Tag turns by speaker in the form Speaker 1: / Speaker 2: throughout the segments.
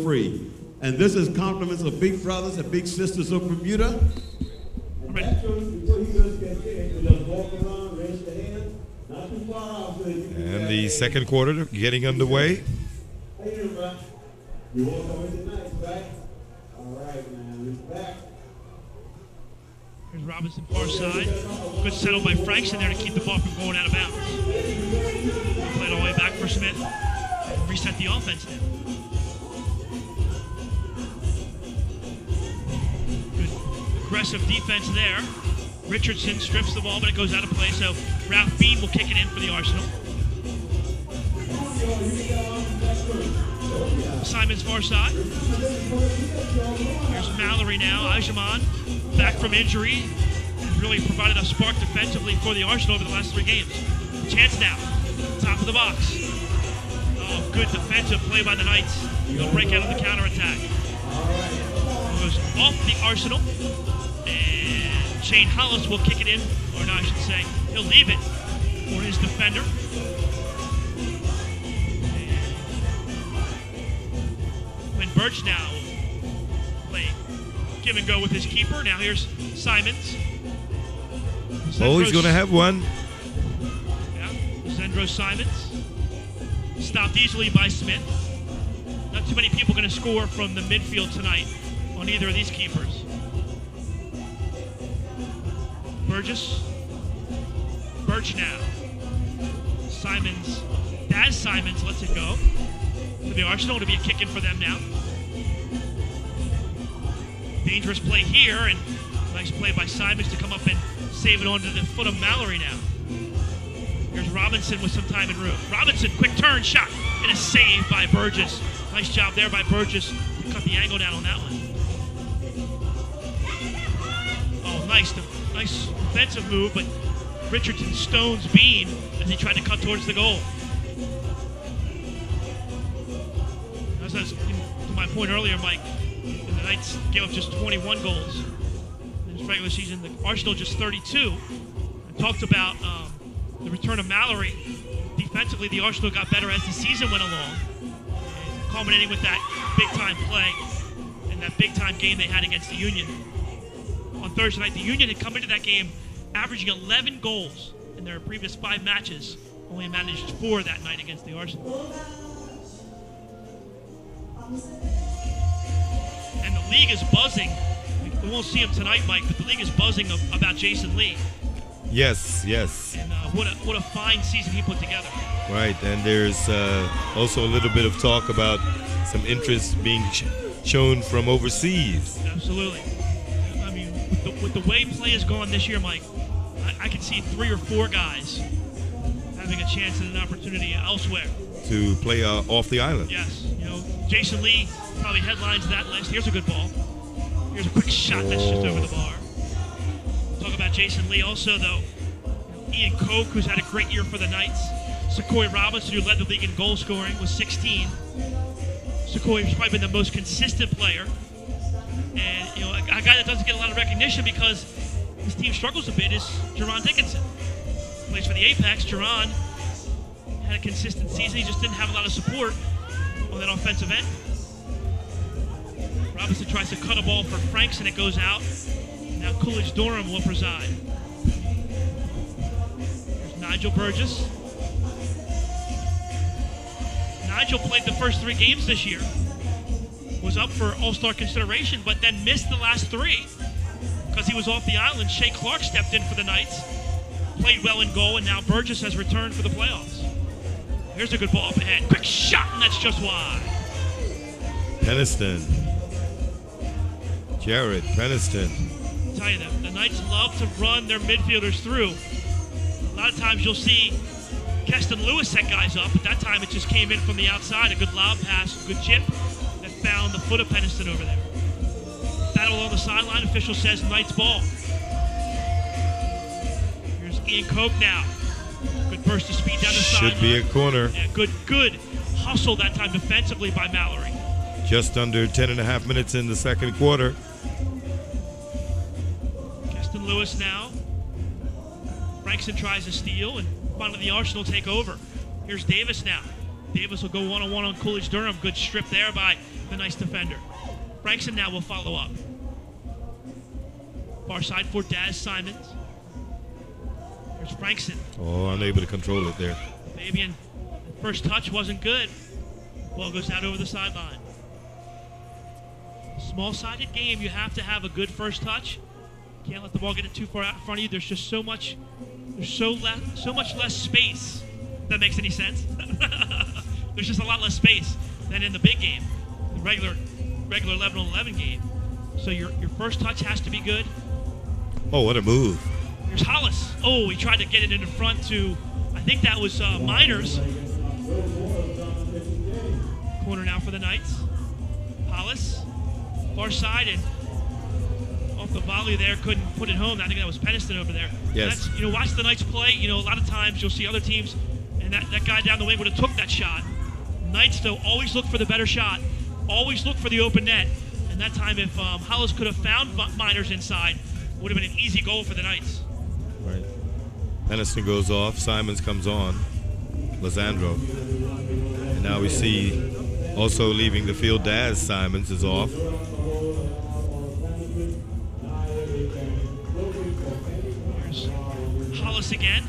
Speaker 1: free. And this is compliments of big brothers and big sisters of Bermuda.
Speaker 2: And the second quarter getting underway.
Speaker 1: You want to come in tonight, right? All right, man. We're back.
Speaker 3: Here's Robinson far side. Good settle by Frankston there to keep the ball from going out of bounds. Played all the way back for Smith. Reset the offense now. Good aggressive defense there. Richardson strips the ball, but it goes out of play, so Ralph Bean will kick it in for the Arsenal. Simon's far side. Here's Mallory now. Ajaman back from injury. Has really provided a spark defensively for the Arsenal over the last 3 games. Chance now. Top of the box. Oh, good defensive play by the Knights. They'll break out of the counterattack. Goes off the Arsenal. And Shane Hollis will kick it in. Or no, I should say, he'll leave it for his defender. Birch now play give and go with his keeper. Now here's Simons.
Speaker 2: Oh, he's going to have one.
Speaker 3: Yeah, Zendro Simons. Stopped easily by Smith. Not too many people going to score from the midfield tonight on either of these keepers. Burgess. Birch now. Simons. Daz Simons lets it go. For the Arsenal to be a kick-in for them now. Dangerous play here, and nice play by Simons to come up and save it onto the foot of Mallory now. Here's Robinson with some time and room. Robinson, quick turn, shot, and a save by Burgess. Nice job there by Burgess to cut the angle down on that one. Oh, nice defensive move, but Richardson stones Bean as he tried to cut towards the goal. To my point earlier, Mike, the Knights gave up just 21 goals in this regular season. The Arsenal just 32. I talked about the return of Mallory. Defensively, the Arsenal got better as the season went along, and culminating with that big-time play and that big-time game they had against the Union. On Thursday night, the Union had come into that game averaging 11 goals in their previous 5 matches. Only managed 4 that night against the Arsenal. And the league is buzzing. We won't see him tonight, Mike, but the league is buzzing about Jason Lee.
Speaker 2: Yes.
Speaker 3: And what a fine season he put together.
Speaker 2: Right, and there's also a little bit of talk about some interest being shown from overseas.
Speaker 3: Absolutely. I mean, with the way play has gone this year, Mike, I can see 3 or 4 guys having a chance and an opportunity elsewhere.
Speaker 2: To play off the island.
Speaker 3: Yes. You know, Jason Lee probably headlines that list. Here's a good ball. Here's a quick shot that's just over the bar. Talk about Jason Lee also, though. Ian Koch, who's had a great year for the Knights. Sequoia Robinson, who led the league in goal scoring, was 16. Sequoia's probably been the most consistent player. And, you know, a guy that doesn't get a lot of recognition because his team struggles a bit is Jerron Dickinson. Plays for the Apex. Jerron had a consistent season. He just didn't have a lot of support on that offensive end. Robinson tries to cut a ball for Franks, and it goes out. Now Coolidge Durham will preside. There's Nigel Burgess. Nigel played the first 3 games this year. Was up for All-Star consideration, but then missed the last 3 because he was off the island. Shea Clark stepped in for the Knights. Played well in goal, and now Burgess has returned for the playoffs. Here's a good ball up ahead. Quick shot, and that's just wide.
Speaker 2: Peniston. Jared Peniston.
Speaker 3: I'll tell you that the Knights love to run their midfielders through. A lot of times you'll see Keston Lewis set guys up, but that time it just came in from the outside. A good lob pass, good chip that found the foot of Peniston over there. Battle on the sideline. Official says Knights ball. Here's Ian Koch now. Good burst of speed down the sideline.
Speaker 2: Should be a corner.
Speaker 3: Yeah, good hustle that time defensively by Mallory.
Speaker 2: Just under 10.5 minutes in the second quarter.
Speaker 3: Keston Lewis now. Frankson tries to steal, and finally the Arsenal take over. Here's Davis now. Davis will go one-on-one on Coolidge Durham. Good strip there by the nice defender. Frankson now will follow up. Far side for Daz Simons. Here's Frankson.
Speaker 2: Oh, unable to control it there.
Speaker 3: Fabian, first touch wasn't good. Ball goes out over the sideline. Small-sided game, you have to have a good first touch. Can't let the ball get it too far out in front of you. There's just so much less space. If that makes any sense. There's just a lot less space than in the big game, the regular 11-on-11 game. So your first touch has to be good.
Speaker 2: Oh, what a move.
Speaker 3: Here's Hollis. Oh, he tried to get it in the front to, I think that was Miners. Corner now for the Knights. Hollis, far side, and off the volley there, couldn't put it home. I think that was Peniston over there.
Speaker 2: Yes.
Speaker 3: That's, watch the Knights play. A lot of times you'll see other teams, and that guy down the wing would have took that shot. Knights, though, always look for the better shot. Always look for the open net. And that time, if Hollis could have found Miners inside, it would have been an easy goal for the Knights.
Speaker 2: Right. Peniston goes off. Simons comes on. Lisandro. And now we see also leaving the field, Daz Simons is off.
Speaker 3: Here's Hollis again.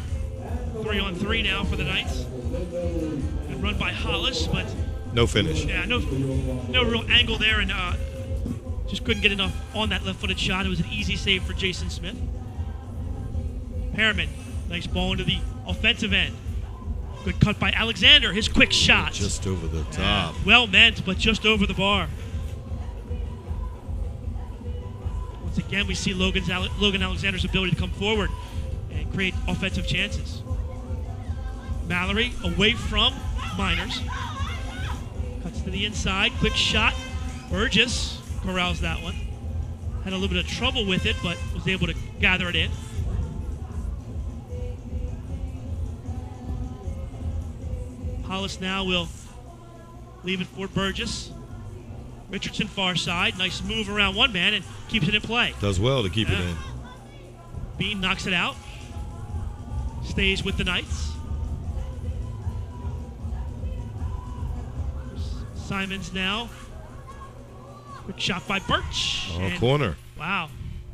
Speaker 3: 3-on-3 now for the Knights. Good run by Hollis, but
Speaker 2: no finish.
Speaker 3: Yeah, no real angle there, and just couldn't get enough on that left-footed shot. It was an easy save for Jason Smith. Perriman, nice ball into the offensive end. Good cut by Alexander. His quick shot.
Speaker 2: Just over the top.
Speaker 3: Well meant, but just over the bar. Once again, we see Logan Alexander's ability to come forward and create offensive chances. Mallory away from Miners. Cuts to the inside. Quick shot. Burgess corrals that one. Had a little bit of trouble with it, but was able to gather it in. Hollis now will leave it for Burgess. Richardson far side. Nice move around one man and keeps it in play.
Speaker 2: Does well to keep it in.
Speaker 3: Bean knocks it out. Stays with the Knights. Simons now. Quick shot by Birch.
Speaker 2: Oh, corner.
Speaker 3: Wow.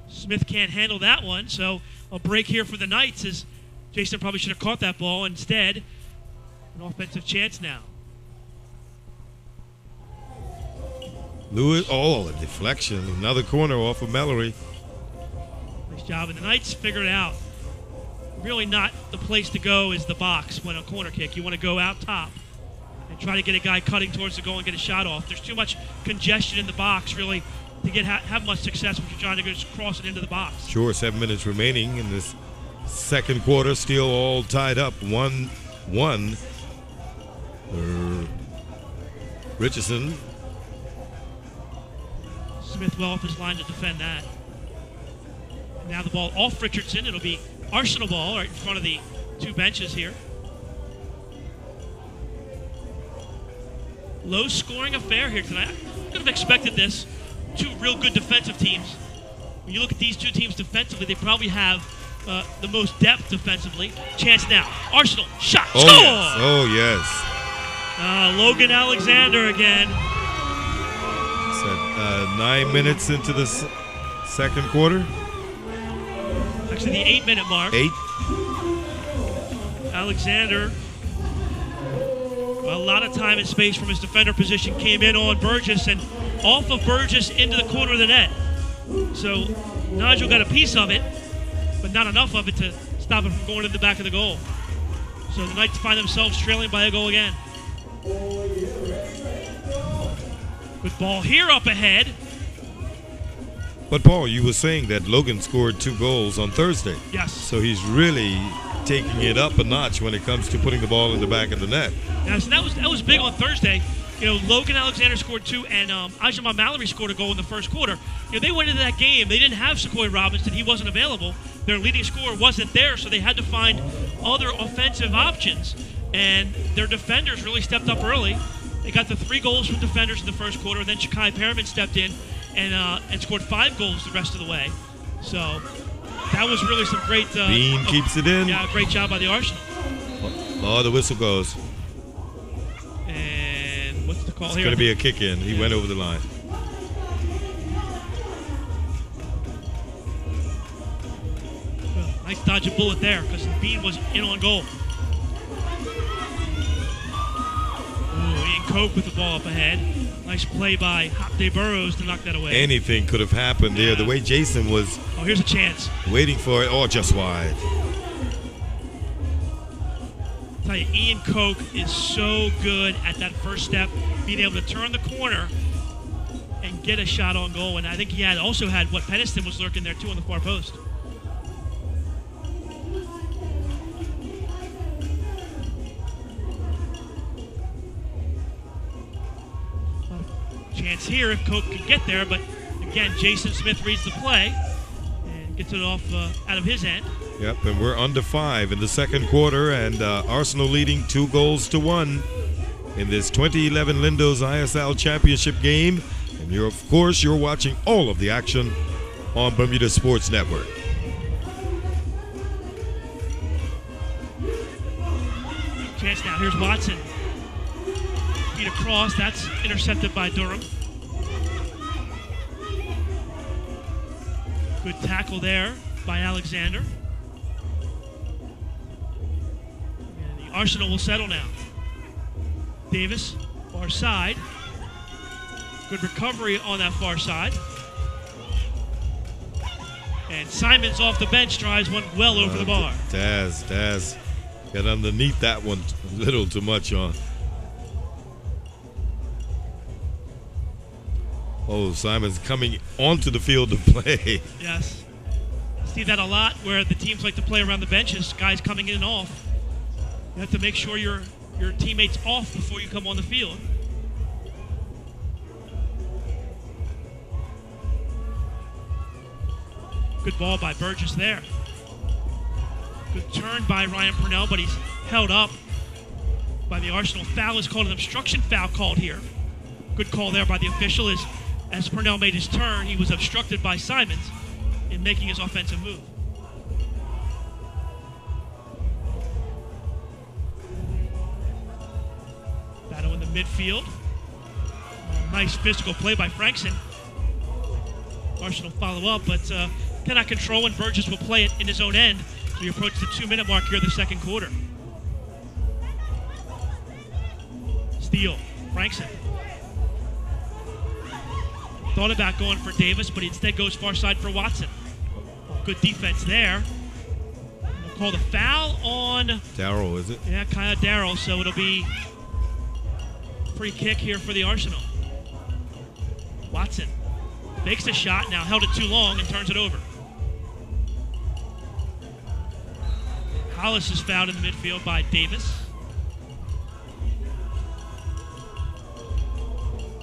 Speaker 3: Smith can't handle that one, so a break here for the Knights as Jason probably should have caught that ball. Instead, an offensive chance now.
Speaker 2: Lewis, oh, a deflection. Another corner off of Mallory.
Speaker 3: Nice job. And the Knights figured it out. Really not the place to go is the box when a corner kick. You want to go out top and try to get a guy cutting towards the goal and get a shot off. There's too much congestion in the box, really, to have much success when you're trying to just cross it into the box.
Speaker 2: Sure, 7 minutes remaining in this second quarter. Still all tied up. 1-1. Richardson.
Speaker 3: Smith well off his line to defend that. And now the ball off Richardson. It'll be Arsenal ball right in front of the two benches here. Low scoring affair here tonight. I could have expected this. Two real good defensive teams. When you look at these two teams defensively, they probably have the most depth defensively. Chance now. Arsenal, shot,
Speaker 2: oh,
Speaker 3: score!
Speaker 2: Yes. Oh, yes.
Speaker 3: Logan Alexander again.
Speaker 2: So, 9 minutes into the second quarter.
Speaker 3: Actually, the 8-minute mark.
Speaker 2: 8.
Speaker 3: Alexander, a lot of time and space from his defender position, came in on Burgess and off of Burgess into the corner of the net. So Nigel got a piece of it, but not enough of it to stop it from going in the back of the goal. So the Knights find themselves trailing by a goal again. Good ball here up ahead.
Speaker 2: But Paul, you were saying that Logan scored 2 goals on Thursday.
Speaker 3: Yes.
Speaker 2: So he's really taking it up a notch when it comes to putting the ball in the back of the net.
Speaker 3: Yeah, so that was big on Thursday. Logan Alexander scored 2, and Ajama Mallory scored a goal in the first quarter. They went into that game. They didn't have Sequoia Robinson. He wasn't available. Their leading scorer wasn't there, so they had to find other offensive options. And their defenders really stepped up early. They got the 3 goals from defenders in the first quarter, and then Shakai Perriman stepped in and scored 5 goals the rest of the way. So that was really some great...
Speaker 2: Bean keeps it in.
Speaker 3: Yeah, great job by the Arsenal.
Speaker 2: Oh, the whistle goes.
Speaker 3: And what's the call? call
Speaker 2: It's
Speaker 3: here.
Speaker 2: going to be a kick in. He went over the line.
Speaker 3: Well, nice dodge a bullet there because the bean was in on goal. Ooh, Ian Coke with the ball up ahead. Nice play by Hopday Burrows to knock that away.
Speaker 2: Anything could have happened there. The way Jason was
Speaker 3: Oh, here's a chance.
Speaker 2: waiting for it. Oh, just wide.
Speaker 3: I tell you, Ian Coke is so good at that first step, being able to turn the corner and get a shot on goal. And I think he also had what Peniston was lurking there too on the far post. Chance here if Coke can get there, but again, Jason Smith reads the play and gets it off out of his end.
Speaker 2: Yep, and we're under 5 in the second quarter, and Arsenal leading 2-1 in this 2011 Lindos ISL Championship game. And of course, you're watching all of the action on Bermuda Sports Network.
Speaker 3: Chance now. Here's Watson. Feet across. That's intercepted by Durham. Good tackle there by Alexander. And the Arsenal will settle now. Davis, far side. Good recovery on that far side. And Simons off the bench drives one well over the bar.
Speaker 2: Daz got underneath that one a little too much on. Oh, Simons coming onto the field to play.
Speaker 3: Yes. See that a lot where the teams like to play around the benches, guys coming in and off. You have to make sure your teammate's off before you come on the field. Good ball by Burgess there. Good turn by Ryan Purnell, but he's held up by the Arsenal. Foul is called, an obstruction foul called here. Good call there by the official. As Purnell made his turn, he was obstructed by Simons in making his offensive move. Battle in the midfield. Nice physical play by Frankson. Arsenal follow up, but cannot control when Burgess will play it in his own end. We approach the 2-minute mark here in the second quarter. Steele, Frankson. Thought about going for Davis, but he instead goes far side for Watson. Good defense there. We'll call the foul on
Speaker 2: Darrell, is it?
Speaker 3: Yeah, kind of Darrell, so it'll be free kick here for the Arsenal. Watson makes the shot, now held it too long and turns it over. Hollis is fouled in the midfield by Davis.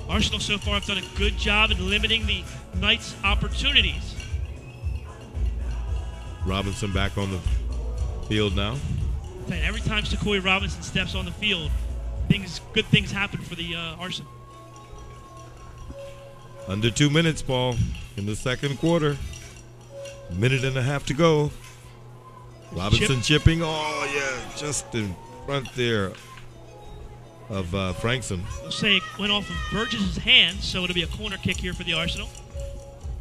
Speaker 3: Arsenal so far have done a good job in limiting the Knights' opportunities.
Speaker 2: Robinson back on the field now.
Speaker 3: And every time Sequoia Robinson steps on the field, good things happen for the Arsenal.
Speaker 2: Under 2 minutes, Paul, in the second quarter. A minute and a half to go. Robinson chipping. Oh, yeah, just in front there of Frankson.
Speaker 3: We'll say it went off of Burgess' hands, so it'll be a corner kick here for the Arsenal.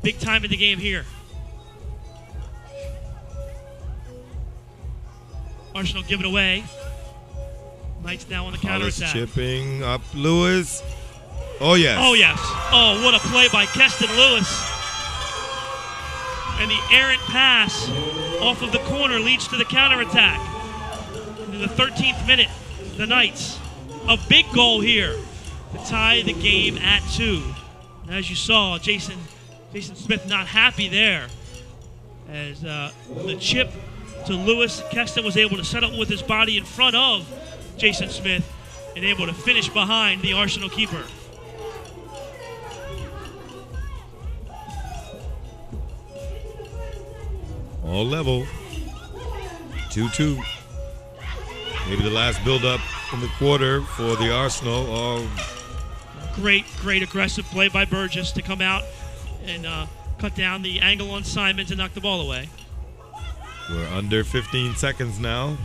Speaker 3: Big time in the game here. Arsenal give it away. Knights now on the counterattack.
Speaker 2: Chipping up Lewis. Oh, yes.
Speaker 3: Oh, yes. Oh, what a play by Keston Lewis. And the errant pass off of the corner leads to the counterattack. In the 13th minute, the Knights, a big goal here to tie the game at 2. And as you saw, Jason Smith not happy there. As the chip to Lewis, Keston was able to settle with his body in front of Jason Smith and able to finish behind the Arsenal keeper.
Speaker 2: All level. 2-2. Maybe the last build-up in the quarter for the Arsenal. Oh.
Speaker 3: Great aggressive play by Burgess to come out and cut down the angle on Simons and knock the ball away.
Speaker 2: We're under 15 seconds now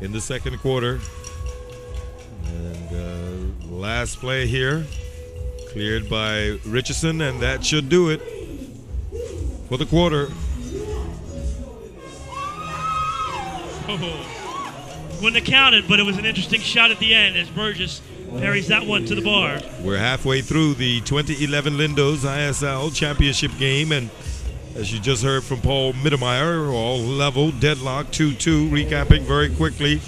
Speaker 2: in the second quarter. And Last play here, cleared by Richardson, and that should do it for the quarter.
Speaker 3: Oh, wouldn't have counted, but it was an interesting shot at the end as Burgess parries that one to the bar.
Speaker 2: We're halfway through the 2011 Lindos ISL Championship game, and as you just heard from Paul Mittermeier, all level, deadlock, 2-2. Recapping very quickly,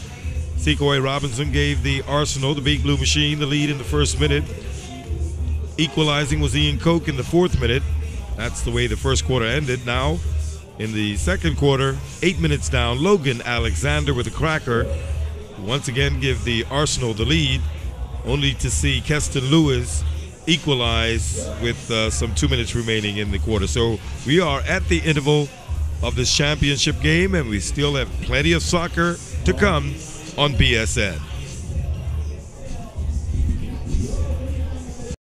Speaker 2: Secoy Robinson gave the Arsenal, the Big Blue Machine, the lead in the first minute. Equalizing was Ian Koch in the fourth minute. That's the way the first quarter ended. Now, in the second quarter, 8 minutes down, Logan Alexander with a cracker once again give the Arsenal the lead, only to see Keston Lewis equalize with some 2 minutes remaining in the quarter. So we are at the interval of this championship game, and we still have plenty of soccer to come on BSN.